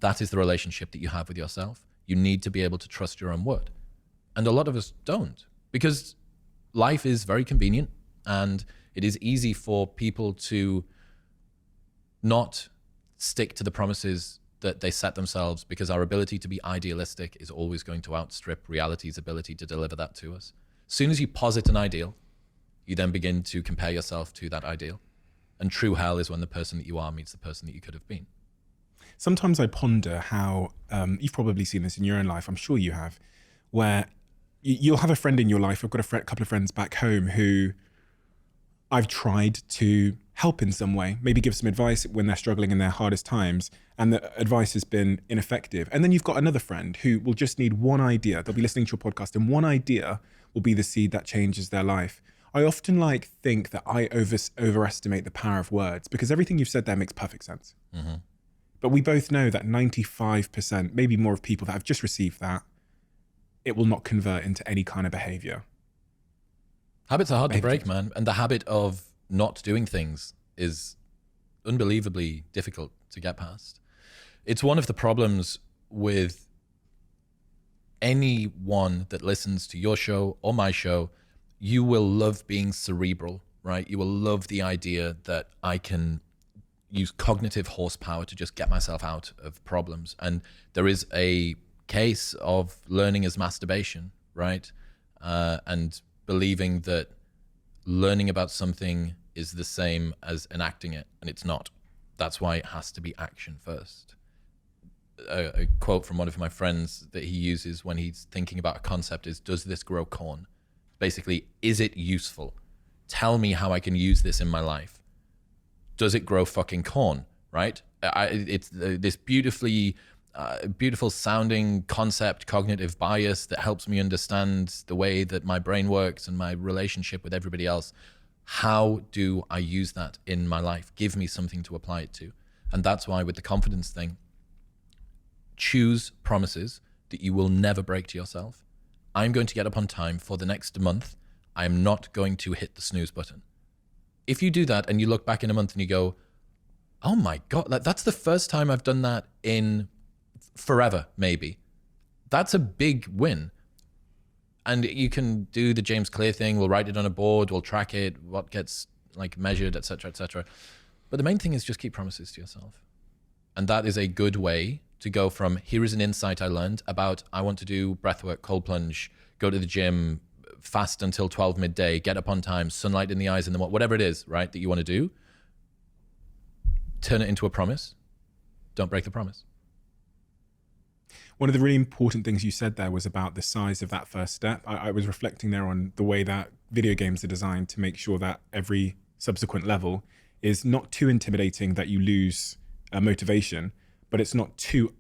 That is the relationship that you have with yourself. You need to be able to trust your own word. And a lot of us don't, because life is very convenient and it is easy for people to not stick to the promises that they set themselves, because our ability to be idealistic is always going to outstrip reality's ability to deliver that to us. As soon as you posit an ideal, you then begin to compare yourself to that ideal. And true hell is when the person that you are meets the person that you could have been. Sometimes I ponder how, you've probably seen this in your own life, I'm sure you have, where you'll have a friend in your life. I've got a couple of friends back home who I've tried to help in some way, maybe give some advice when they're struggling in their hardest times, and the advice has been ineffective. And then you've got another friend who will just need one idea. They'll be listening to your podcast and one idea will be the seed that changes their life. I often think that I overestimate the power of words, because everything you've said there makes perfect sense. Mm-hmm. But we both know that 95%, maybe more, of people that have just received that, it will not convert into any kind of behavior. Habits are hard to break, man. And the habit of not doing things is unbelievably difficult to get past. It's one of the problems with anyone that listens to your show or my show. You will love being cerebral, right? You will love the idea that I can use cognitive horsepower to just get myself out of problems. And there is a case of learning as masturbation, right? And believing that learning about something is the same as enacting it, and it's not. That's why it has to be action first. A quote from one of my friends that he uses when he's thinking about a concept is, does this grow corn? Basically, is it useful? Tell me how I can use this in my life. Does it grow fucking corn, right? It's this beautiful sounding concept, cognitive bias that helps me understand the way that my brain works and my relationship with everybody else. How do I use that in my life? Give me something to apply it to. And that's why with the confidence thing, choose promises that you will never break to yourself. I'm going to get up on time for the next month. I'm not going to hit the snooze button. If you do that and you look back in a month and you go, oh my God, that's the first time I've done that in forever, maybe. That's a big win. And you can do the James Clear thing. We'll write it on a board. We'll track it, what gets measured, et cetera, et cetera. But the main thing is just keep promises to yourself. And that is a good way to go from, here is an insight I learned about, I want to do breathwork, cold plunge, go to the gym, fast until 12 midday, get up on time, sunlight in the eyes, and then whatever it is, right, that you want to do, turn it into a promise. Don't break the promise. One of the really important things you said there was about the size of that first step. I was reflecting there on the way that video games are designed to make sure that every subsequent level is not too intimidating that you lose motivation, but it's not too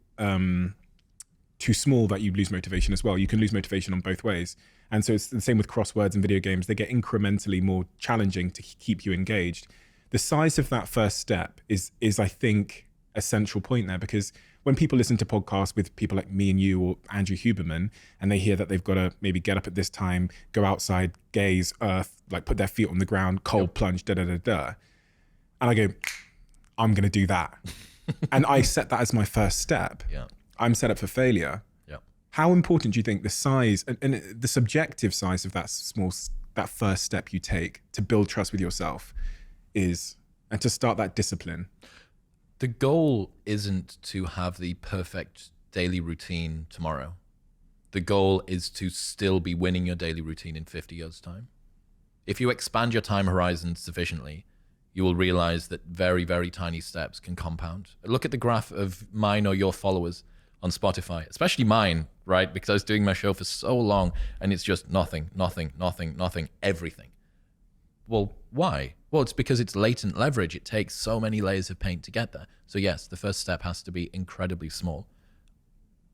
small that you lose motivation as well. You can lose motivation on both ways. And so it's the same with crosswords and video games. They get incrementally more challenging to keep you engaged. The size of that first step is I think, a central point there, because when people listen to podcasts with people like me and you or Andrew Huberman, and they hear that they've got to maybe get up at this time, go outside, gaze, earth, put their feet on the ground, cold plunge, da-da-da-da. And I go, I'm going to do that. And I set that as my first step. Yeah. I'm set up for failure. Yeah. How important do you think the size and the subjective size of that first step you take to build trust with yourself is, and to start that discipline? The goal isn't to have the perfect daily routine tomorrow. The goal is to still be winning your daily routine in 50 years' time. If you expand your time horizon sufficiently, you will realize that very, very tiny steps can compound. Look at the graph of mine or your followers on Spotify, especially mine, right? Because I was doing my show for so long and it's just nothing, everything. Well, why? Well, it's because it's latent leverage. It takes so many layers of paint to get there. So yes, the first step has to be incredibly small.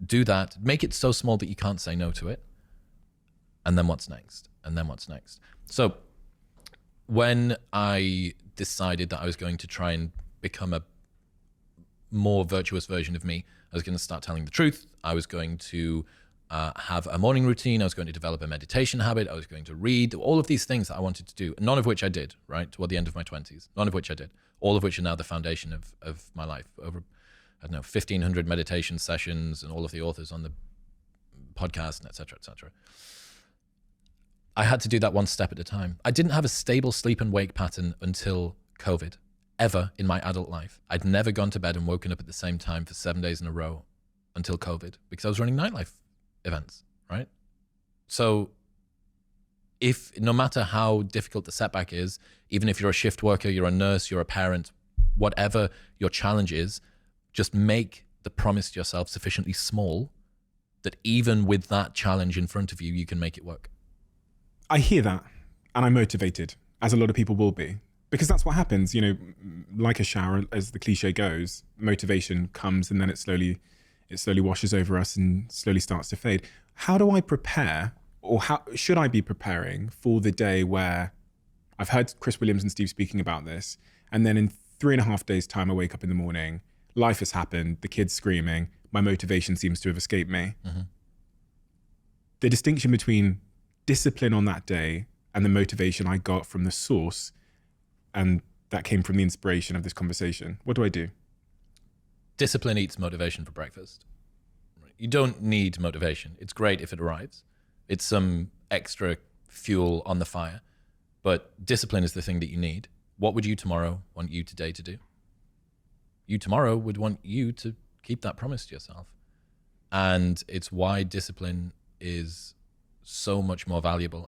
Do that. Make it so small that you can't say no to it. And then what's next? And then what's next? So when I decided that I was going to try and become a more virtuous version of me, I was going to start telling the truth. I was going to have a morning routine. I was going to develop a meditation habit. I was going to read, all of these things that I wanted to do, none of which I did, right, toward the end of my 20s. None of which I did. All of which are now the foundation of my life. Over I don't know, 1,500 meditation sessions and all of the authors on the podcast, and et cetera, et cetera. I had to do that one step at a time. I didn't have a stable sleep and wake pattern until COVID, ever in my adult life. I'd never gone to bed and woken up at the same time for 7 days in a row until COVID, because I was running nightlife events, right? So if, no matter how difficult the setback is, even if you're a shift worker, you're a nurse, you're a parent, whatever your challenge is, just make the promise to yourself sufficiently small that even with that challenge in front of you, you can make it work. I hear that, and I'm motivated, as a lot of people will be, because that's what happens, you know, like a shower, as the cliche goes, motivation comes and then it slowly washes over us and slowly starts to fade. How do I prepare, or how should I be preparing for the day where I've heard Chris Williams and Steve speaking about this, and then in 3.5 days' time, I wake up in the morning, life has happened, the kid's screaming, my motivation seems to have escaped me. Mm-hmm. The distinction between discipline on that day and the motivation I got from the source, and that came from the inspiration of this conversation. What do I do? Discipline eats motivation for breakfast. You don't need motivation. It's great if it arrives. It's some extra fuel on the fire, but discipline is the thing that you need. What would you tomorrow want you today to do? You tomorrow would want you to keep that promise to yourself. And it's why discipline is so much more valuable